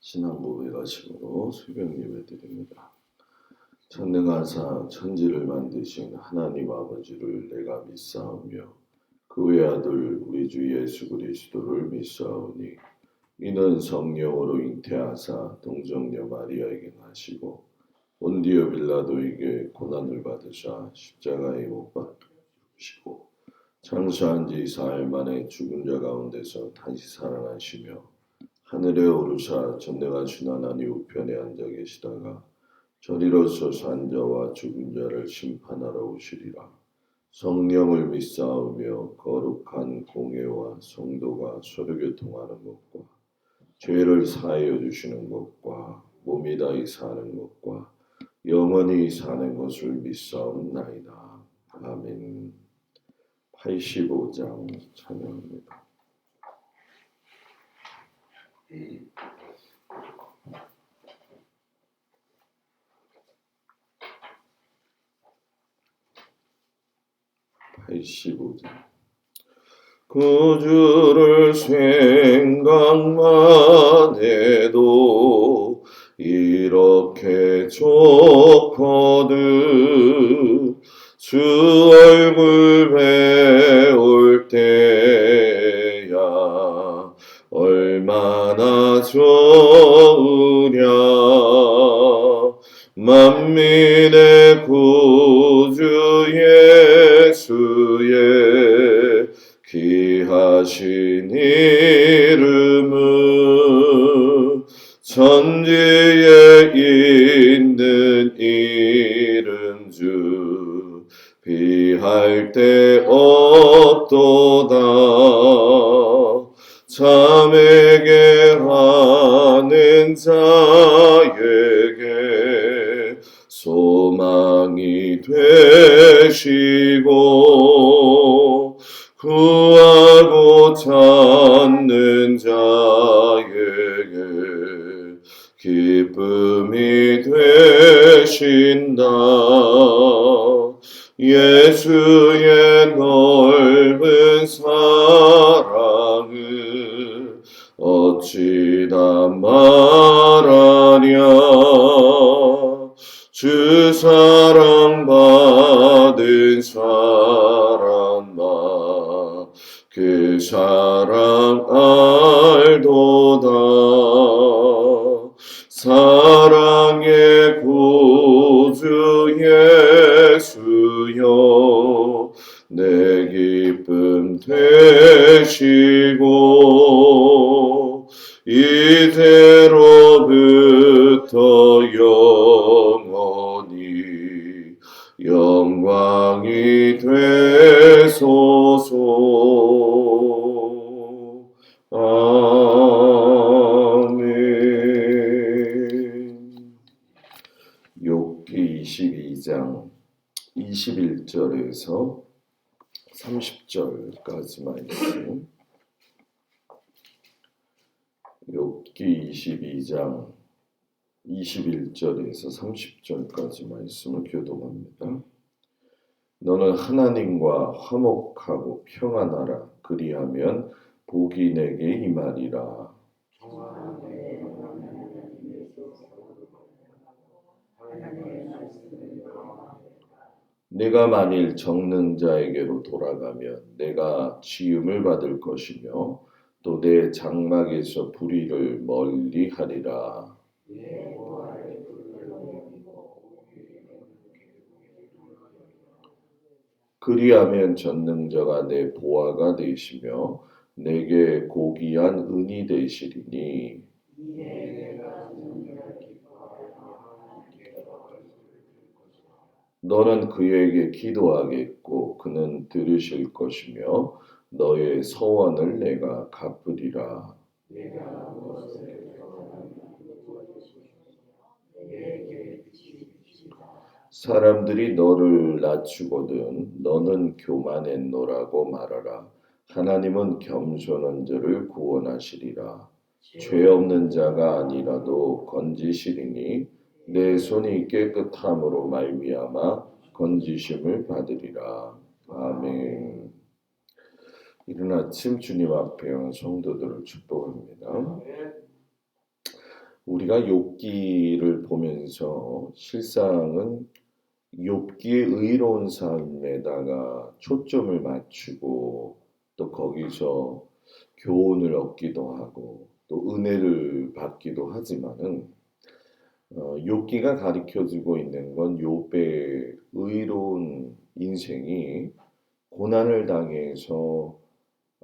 신앙 고백하심으로 새벽 예배 드립니다. 전능하사 천지를 만드신 하나님 아버지를 내가 믿사오며 그 외아들 우리 주 예수 그리스도를 믿사오니 이는 성령으로 잉태하사 동정녀 마리아에게 나시고 본디오 빌라도에게 고난을 받으사 십자가에 못 박히시고 장사한 지 사흘 만에 죽은 자 가운데서 다시 살아나시며 하늘에 오르사 전능하신 하나님 우편에 앉아 계시다가 저리로서 산 자와 죽은 자를 심판하러 오시리라. 성령을 믿사오며 거룩한 공회와 성도가 서로 교통하는 것과 죄를 사하여 주시는 것과 몸이 다히 사는 것과 영원히 사는 것을 믿사옵나이다. 아멘. 85장 찬양합니다. 구주를 생각만 해도 이렇게 좋거든. 주 얼굴 배울 때야 얼마나 좋으랴. 만민의 구주 예수의 귀하신 이름은 천지에 있는 이름 주 비할 데 없도다. 자매게 하는 자에게 소망이 되시고 구하고 찾는 자에게 기쁨이 되신다. 예수의 넓은 사랑을 어찌 다 말하랴. 주 사랑 받은 사람아 그 사랑 알도다. 사랑의 구주 예수여 내 기쁨 되시고 이제로부터 영원히 영광이 되소서. 아멘. 욥기 22장 21절에서 30절까지 말씀. 욥기 22장 21절에서 30절까지 말씀을 교독합니다. 너는 하나님과 화목하고 평안하라. 그리하면 복이 내게 임하리라. 내가 만일 적는 자에게로 돌아가면 내가 지음을 받을 것이며 또 내 장막에서 불의를 멀리하리라. 그리하면 전능자가 내 보화가 되시며 내게 고귀한 은이 되시리니 너는 그에게 기도하겠고 그는 들으실 것이며 너의 서원을 내가 갚으리라. 사람들이 너를 낮추거든 너는 교만했노라고 말하라. 하나님은 겸손한 자를 구원하시리라. 죄 없는 자가 아니라도 건지시리니 내 손이 깨끗함으로 말미암아 건지심을 받으리라. 아멘. 이른 아침 주님 앞에 온 성도들을 축복합니다. 우리가 욥기를 보면서 실상은 욥기의 의로운 삶에다가 초점을 맞추고 또 거기서 교훈을 얻기도 하고 또 은혜를 받기도 하지만은 욥기가 가르쳐주고 있는 건 욥의 의로운 인생이 고난을 당해서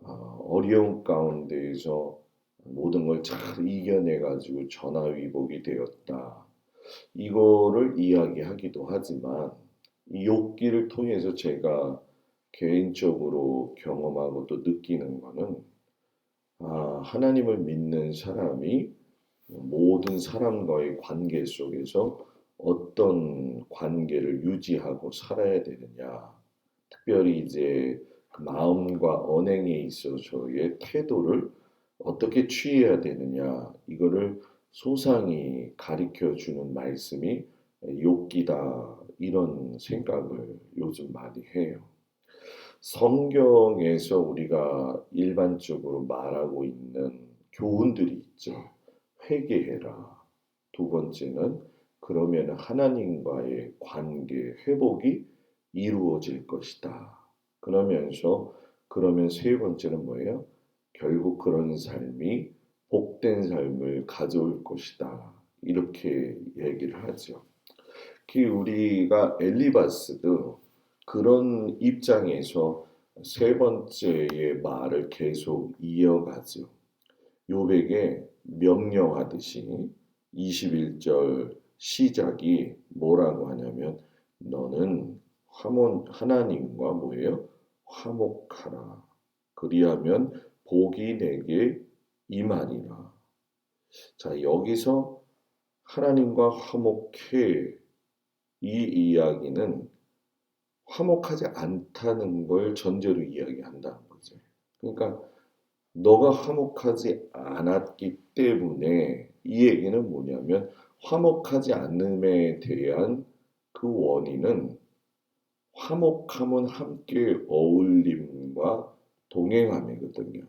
어려운 가운데에서 모든 걸 잘 이겨내 가지고 전화위복이 되었다. 이거를 이야기하기도 하지만 이 욥기를 통해서 제가 개인적으로 경험하고 또 느끼는 거는 하나님을 믿는 사람이 모든 사람과의 관계 속에서 어떤 관계를 유지하고 살아야 되느냐. 특별히 이제 그 마음과 언행에 있어서의 태도를 어떻게 취해야 되느냐. 이거를 소상히 가르쳐 주는 말씀이 욥기다. 이런 생각을 요즘 많이 해요. 성경에서 우리가 일반적으로 말하고 있는 교훈들이 있죠. 회개해라. 두 번째는 그러면 하나님과의 관계 회복이 이루어질 것이다. 그러면 세 번째는 뭐예요? 결국 그런 삶이 복된 삶을 가져올 것이다. 이렇게 얘기를 하죠. 우리가 엘리바스도 그런 입장에서 세 번째의 말을 계속 이어가죠. 욥에게 명령하듯이 21절 시작이 뭐라고 하냐면 너는 하나님과 뭐예요? 화목하라. 그리하면 복이 내게 임하리라. 자, 여기서 하나님과 화목해 이 이야기는 화목하지 않다는 걸 전제로 이야기한다는 거죠. 그러니까 너가 화목하지 않았기 때문에 이 얘기는 뭐냐면 화목하지 않음에 대한 그 원인은 화목함은 함께 어울림과 동행함이거든요.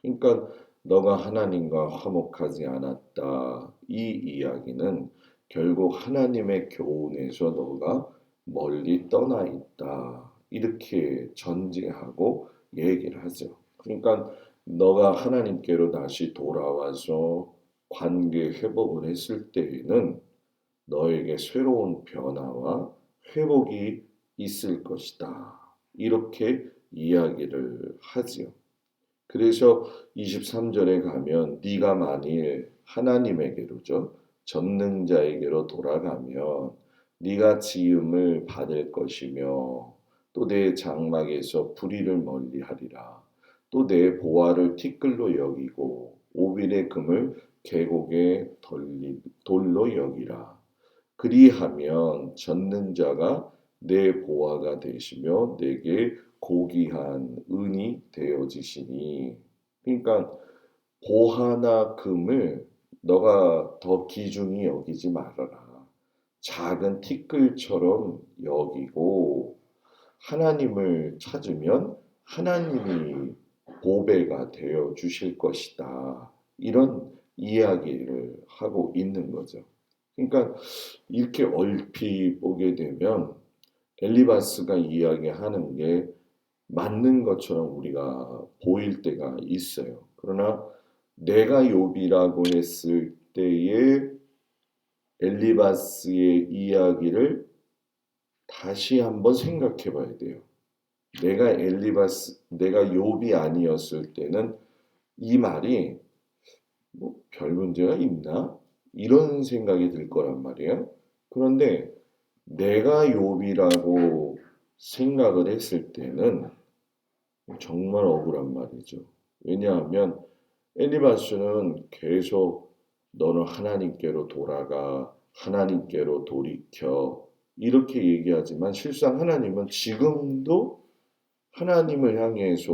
그러니까 너가 하나님과 화목하지 않았다. 이 이야기는 결국 하나님의 교훈에서 너가 멀리 떠나 있다. 이렇게 전제하고 얘기를 하죠. 그러니까 너가 하나님께로 다시 돌아와서 관계 회복을 했을 때에는 너에게 새로운 변화와 회복이 있을 것이다. 이렇게 이야기를 하지요. 그래서 23절에 가면 네가 만일 하나님에게로죠. 전능자에게로 돌아가면 네가 지음을 받을 것이며 또 내 장막에서 불의를 멀리하리라. 또 내 보화를 티끌로 여기고 오빌의 금을 계곡에 돌로 여기라. 그리하면 전능자가 내 보화가 되시며 내게 고귀한 은이 되어지시니. 그러니까 보화나 금을 너가 더 귀중히 여기지 말아라. 작은 티끌처럼 여기고 하나님을 찾으면 하나님이 보배가 되어 주실 것이다. 이런 이야기를 하고 있는 거죠. 그러니까 이렇게 얼핏 보게 되면 엘리바스가 이야기하는 게 맞는 것처럼 우리가 보일 때가 있어요. 그러나 내가 욥이라고 했을 때의 엘리바스의 이야기를 다시 한번 생각해 봐야 돼요. 내가 욥이 아니었을 때는 이 말이 뭐 별 문제가 있나? 이런 생각이 들 거란 말이에요. 그런데 내가 욥이라고 생각을 했을 때는 정말 억울한 말이죠. 왜냐하면 엘리바스는 계속 너는 하나님께로 돌아가, 하나님께로 돌이켜 이렇게 얘기하지만 실상 하나님은 지금도 하나님을 향해서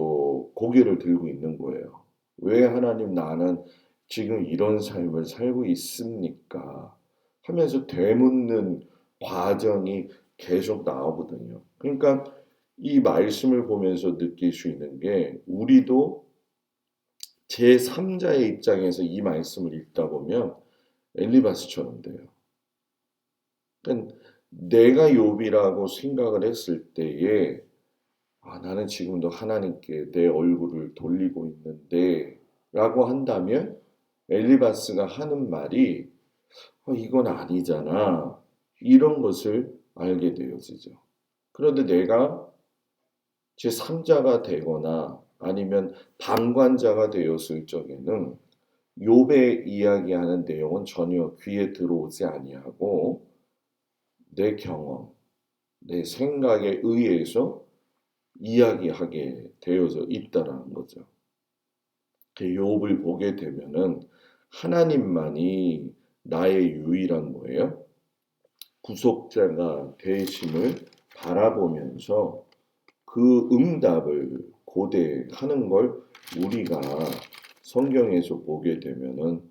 고개를 들고 있는 거예요. 왜 하나님 나는 지금 이런 삶을 살고 있습니까? 하면서 되묻는 과정이 계속 나오거든요. 그러니까 이 말씀을 보면서 느낄 수 있는 게 우리도 제3자의 입장에서 이 말씀을 읽다 보면 엘리바스처럼 돼요. 그러니까 내가 욥이라고 생각을 했을 때에 나는 지금도 하나님께 내 얼굴을 돌리고 있는데 라고 한다면 엘리바스가 하는 말이 이건 아니잖아. 이런 것을 알게 되어지죠. 그런데 내가 제3자가 되거나 아니면 방관자가 되었을 적에는 욥의 이야기하는 내용은 전혀 귀에 들어오지 아니하고 내 경험, 내 생각에 의해서 이야기하게 되어져 있다라는 거죠. 욥을 보게 되면은 하나님만이 나의 유일한 뭐예요? 구속자가 되심을 바라보면서 그 응답을 고대하는 걸 우리가 성경에서 보게 되면은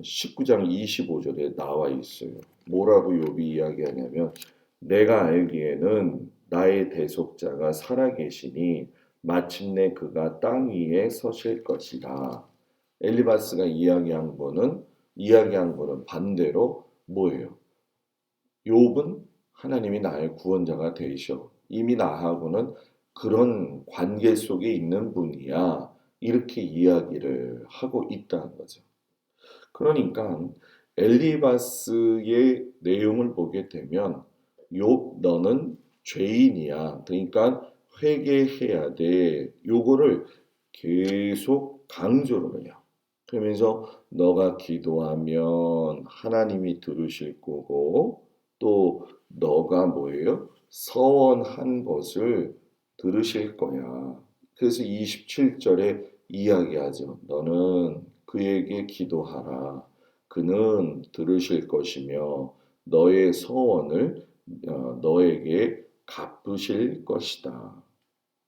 19장 25절에 나와 있어요. 뭐라고 욥이 이야기하냐면 내가 알기에는 나의 대속자가 살아계시니 마침내 그가 땅 위에 서실 것이다. 엘리바스가 이야기한 거는 반대로 뭐예요? 욥은 하나님이 나의 구원자가 되셔. 이미 나하고는 그런 관계 속에 있는 분이야. 이렇게 이야기를 하고 있다는 거죠. 그러니까 엘리바스의 내용을 보게 되면 욥 너는 죄인이야. 그러니까 회개해야 돼. 요거를 계속 강조를 해요. 그러면서 너가 기도하면 하나님이 들으실 거고 또 너가 뭐예요? 서원한 것을 들으실 거야. 그래서 27절에 이야기하죠. 너는 그에게 기도하라. 그는 들으실 것이며 너의 서원을 너에게 갚으실 것이다.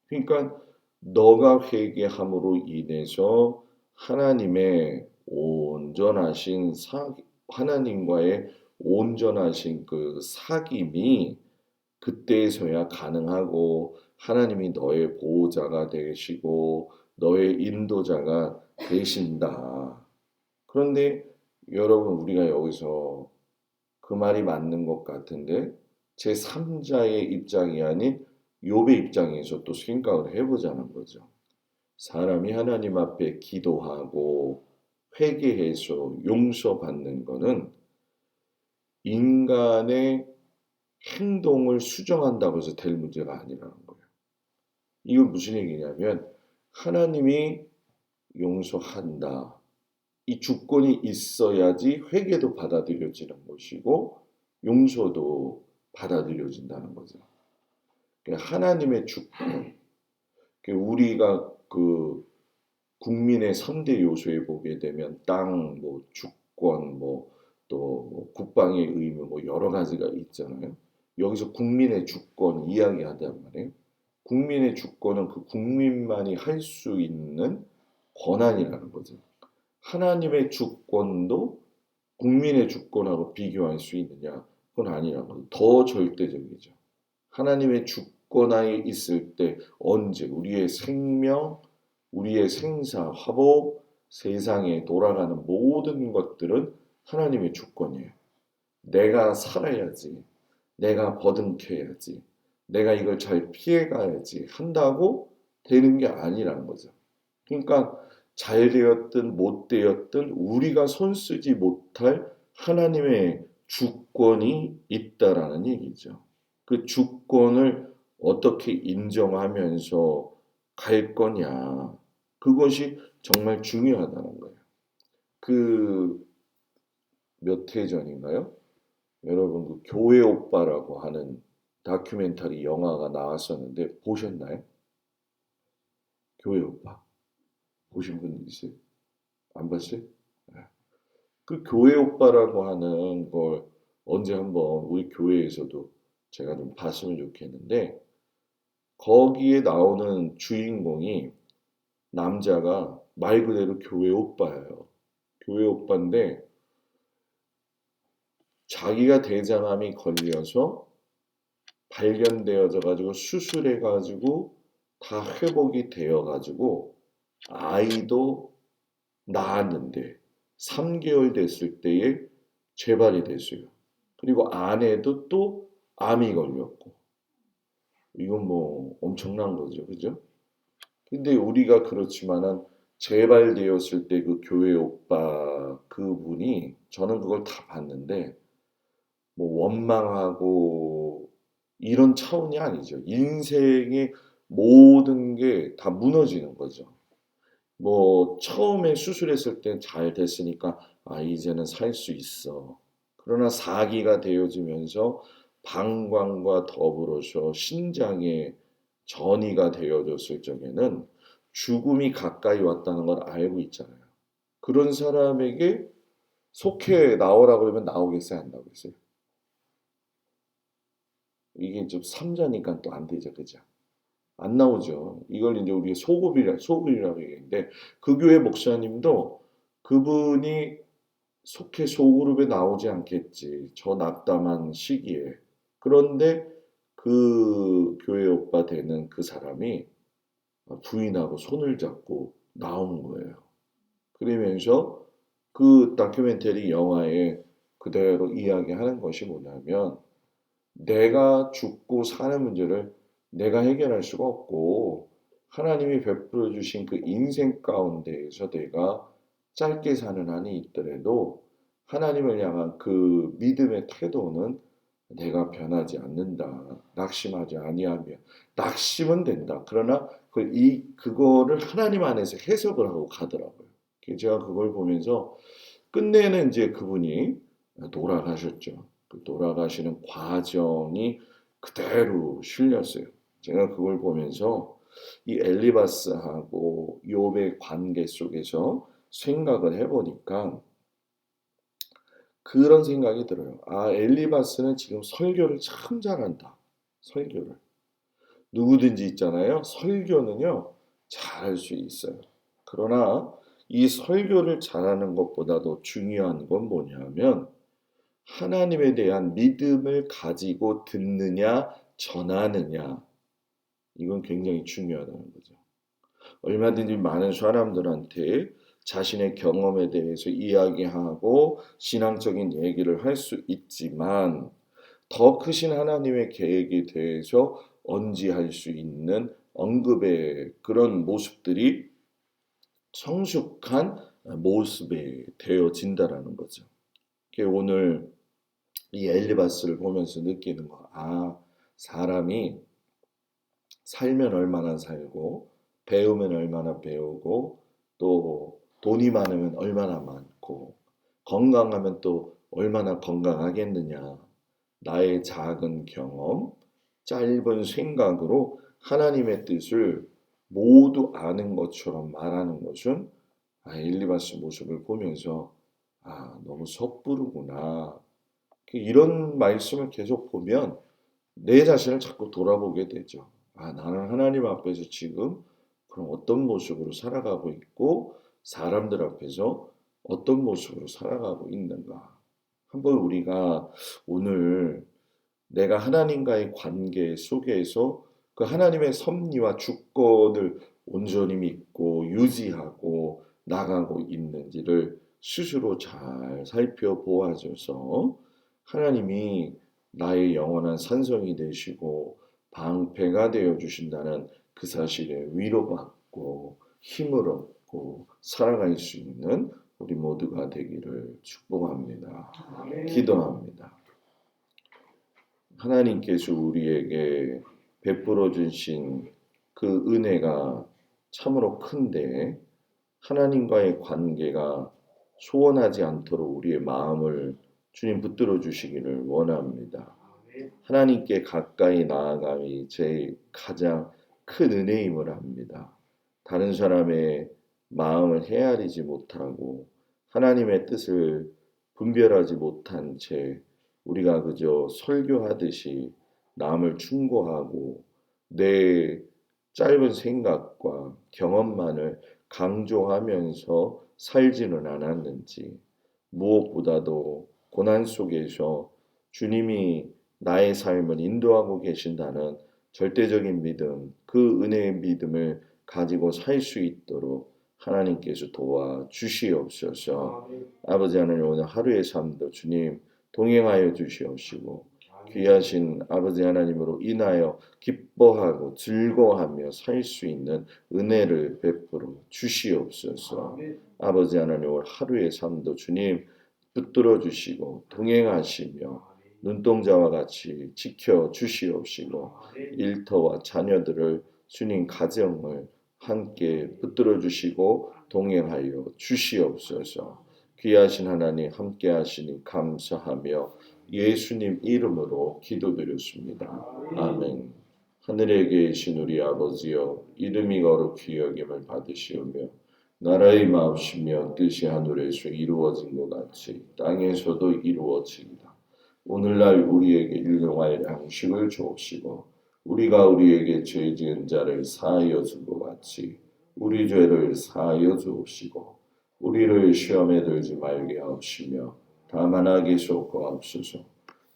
그러니까 너가 회개함으로 인해서 하나님의 온전하신 하나님과의 온전하신 그 사귐이 그때에서야 가능하고 하나님이 너의 보호자가 되시고 너의 인도자가 되신다. 그런데 여러분 우리가 여기서 그 말이 맞는 것 같은데 제3자의 입장이 아닌 욥의 입장에서 또 생각을 해보자는 거죠. 사람이 하나님 앞에 기도하고 회개해서 용서받는 것은 인간의 행동을 수정한다고 해서 될 문제가 아니라는 거예요. 이건 무슨 얘기냐면 하나님이 용서한다. 이 주권이 있어야지 회개도 받아들여지는 것이고 용서도 받아들여진다는 거죠. 하나님의 주권, 우리가 그 국민의 3대 요소에 보게 되면 땅, 뭐 주권, 또 국방의 의무, 여러 가지가 있잖아요. 여기서 국민의 주권 이야기하단 말이에요. 국민의 주권은 그 국민만이 할 수 있는 권한이라는 거죠. 하나님의 주권도 국민의 주권하고 비교할 수 있느냐? 그건 아니라는 거죠. 더 절대적이죠. 하나님의 주권하에 있을 때 언제 우리의 생명, 우리의 생사, 화복, 세상에 돌아가는 모든 것들은 하나님의 주권이에요. 내가 살아야지, 내가 버듬켜야지, 내가 이걸 잘 피해가야지 한다고 되는 게 아니라는 거죠. 그러니까 잘 되었든 못 되었든 우리가 손쓰지 못할 하나님의 주권이 있다라는 얘기죠. 그 주권을 어떻게 인정하면서 갈 거냐. 그것이 정말 중요하다는 거예요. 그 몇 해 전인가요? 여러분 그 교회 오빠라고 하는 다큐멘터리 영화가 나왔었는데 보셨나요? 교회 오빠. 보신 분 있어요? 안 봤어요? 네. 그 교회 오빠라고 하는 걸 언제 한번 우리 교회에서도 제가 좀 봤으면 좋겠는데 거기에 나오는 주인공이 남자가 말 그대로 교회 오빠예요. 교회 오빠인데 자기가 대장암이 걸려서 발견되어져 가지고 수술해 가지고 다 회복이 되어 가지고 아이도 낳았는데 3개월 됐을 때에 재발이 됐어요. 그리고 아내도 또 암이 걸렸고. 이건 뭐 엄청난 거죠. 그죠? 근데 우리가 그렇지만은 재발되었을 때 그 교회 오빠 그분이 저는 그걸 다 봤는데 뭐 원망하고 이런 차원이 아니죠. 인생의 모든 게 다 무너지는 거죠. 뭐 처음에 수술했을 땐 잘 됐으니까 아 이제는 살 수 있어. 그러나 사기가 되어지면서 방광과 더불어서 신장에 전이가 되어졌을 적에는 죽음이 가까이 왔다는 걸 알고 있잖아요. 그런 사람에게 속해 나오라 그러면 나오겠어요, 안 나오겠어요? 이게 좀 삼자니까 또 안 되죠, 그죠? 안 나오죠. 이걸 이제 우리가 소급이라고 얘기하는데 그 교회 목사님도 그분이 속해 소그룹에 나오지 않겠지. 저 낙담한 시기에. 그런데 그 교회 오빠 되는 그 사람이 부인하고 손을 잡고 나온 거예요. 그러면서 그 다큐멘터리 영화에 그대로 이야기하는 것이 뭐냐면 내가 죽고 사는 문제를 내가 해결할 수가 없고 하나님이 베풀어 주신 그 인생 가운데에서 내가 짧게 사는 한이 있더라도 하나님을 향한 그 믿음의 태도는 내가 변하지 않는다. 낙심하지 아니하며 낙심은 된다. 그러나 그거를 하나님 안에서 해석을 하고 가더라고요. 제가 그걸 보면서 끝내는 이제 그분이 돌아가셨죠. 그 돌아가시는 과정이 그대로 실렸어요. 제가 그걸 보면서 이 엘리바스하고 욥의 관계 속에서 생각을 해보니까 그런 생각이 들어요. 아, 엘리바스는 지금 설교를 참 잘한다. 설교를. 누구든지 있잖아요. 설교는요, 잘할 수 있어요. 그러나 이 설교를 잘하는 것보다도 중요한 건 뭐냐면 하나님에 대한 믿음을 가지고 듣느냐, 전하느냐. 이건 굉장히 중요하다는 거죠. 얼마든지 많은 사람들한테 자신의 경험에 대해서 이야기하고 신앙적인 얘기를 할 수 있지만 더 크신 하나님의 계획에 대해서 언지할 수 있는 언급의 그런 모습들이 성숙한 모습이 되어진다라는 거죠. 오늘 이 엘리바스를 보면서 느끼는 거, 아, 사람이 살면 얼마나 살고, 배우면 얼마나 배우고, 또 돈이 많으면 얼마나 많고, 건강하면 또 얼마나 건강하겠느냐. 나의 작은 경험, 짧은 생각으로 하나님의 뜻을 모두 아는 것처럼 말하는 것은 엘리바스 모습을 보면서 너무 섣부르구나. 이런 말씀을 계속 보면 내 자신을 자꾸 돌아보게 되죠. 나는 하나님 앞에서 지금 그럼 어떤 모습으로 살아가고 있고 사람들 앞에서 어떤 모습으로 살아가고 있는가. 한번 우리가 오늘 내가 하나님과의 관계 속에서 그 하나님의 섭리와 주권을 온전히 믿고 유지하고 나가고 있는지를 스스로 잘 살펴보아줘서 하나님이 나의 영원한 산성이 되시고 방패가 되어 주신다는 그 사실에 위로받고 힘을 얻고 살아갈 수 있는 우리 모두가 되기를 축복합니다. 기도합니다. 하나님께서 우리에게 베풀어 주신 그 은혜가 참으로 큰데 하나님과의 관계가 소원하지 않도록 우리의 마음을 주님 붙들어 주시기를 원합니다. 하나님께 가까이 나아감이 제 가장 큰 은혜임을 압니다. 다른 사람의 마음을 헤아리지 못하고 하나님의 뜻을 분별하지 못한 채 우리가 그저 설교하듯이 남을 충고하고 내 짧은 생각과 경험만을 강조하면서 살지는 않았는지 무엇보다도 고난 속에서 주님이 나의 삶을 인도하고 계신다는 절대적인 믿음, 그 은혜의 믿음을 가지고 살 수 있도록 하나님께서 도와 주시옵소서. 아버지 하나님, 오늘 하루의 삶도 주님 동행하여 주시옵시고 귀하신 아버지 하나님으로 인하여 기뻐하고 즐거워하며 살 수 있는 은혜를 베풀어 주시옵소서. 아버지 하나님, 오늘 하루의 삶도 주님 붙들어 주시고 동행하시며 눈동자와 같이 지켜 주시옵시고 일터와 자녀들을 주님 가정을 함께 붙들어 주시고 동행하여 주시옵소서. 귀하신 하나님 함께 하시니 감사하며 예수님 이름으로 기도드렸습니다. 아멘. 하늘에 계신 우리 아버지여, 이름이 거룩히 여김을 받으시오며 나라의 마옵시며 뜻이 하늘에서 이루어진 것 같이 땅에서도 이루어지이다. 오늘날 우리에게 일용할 양식을 주옵시고 우리가 우리에게 죄 지은 자를 사하여 준 것 같이 우리 죄를 사하여 주옵시고 우리를 시험에 들지 말게 하옵시며 다만 악에 속하옵소서.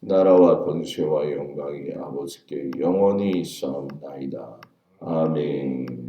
나라와 권세와 영광이 아버지께 영원히 있사옵나이다. 아멘.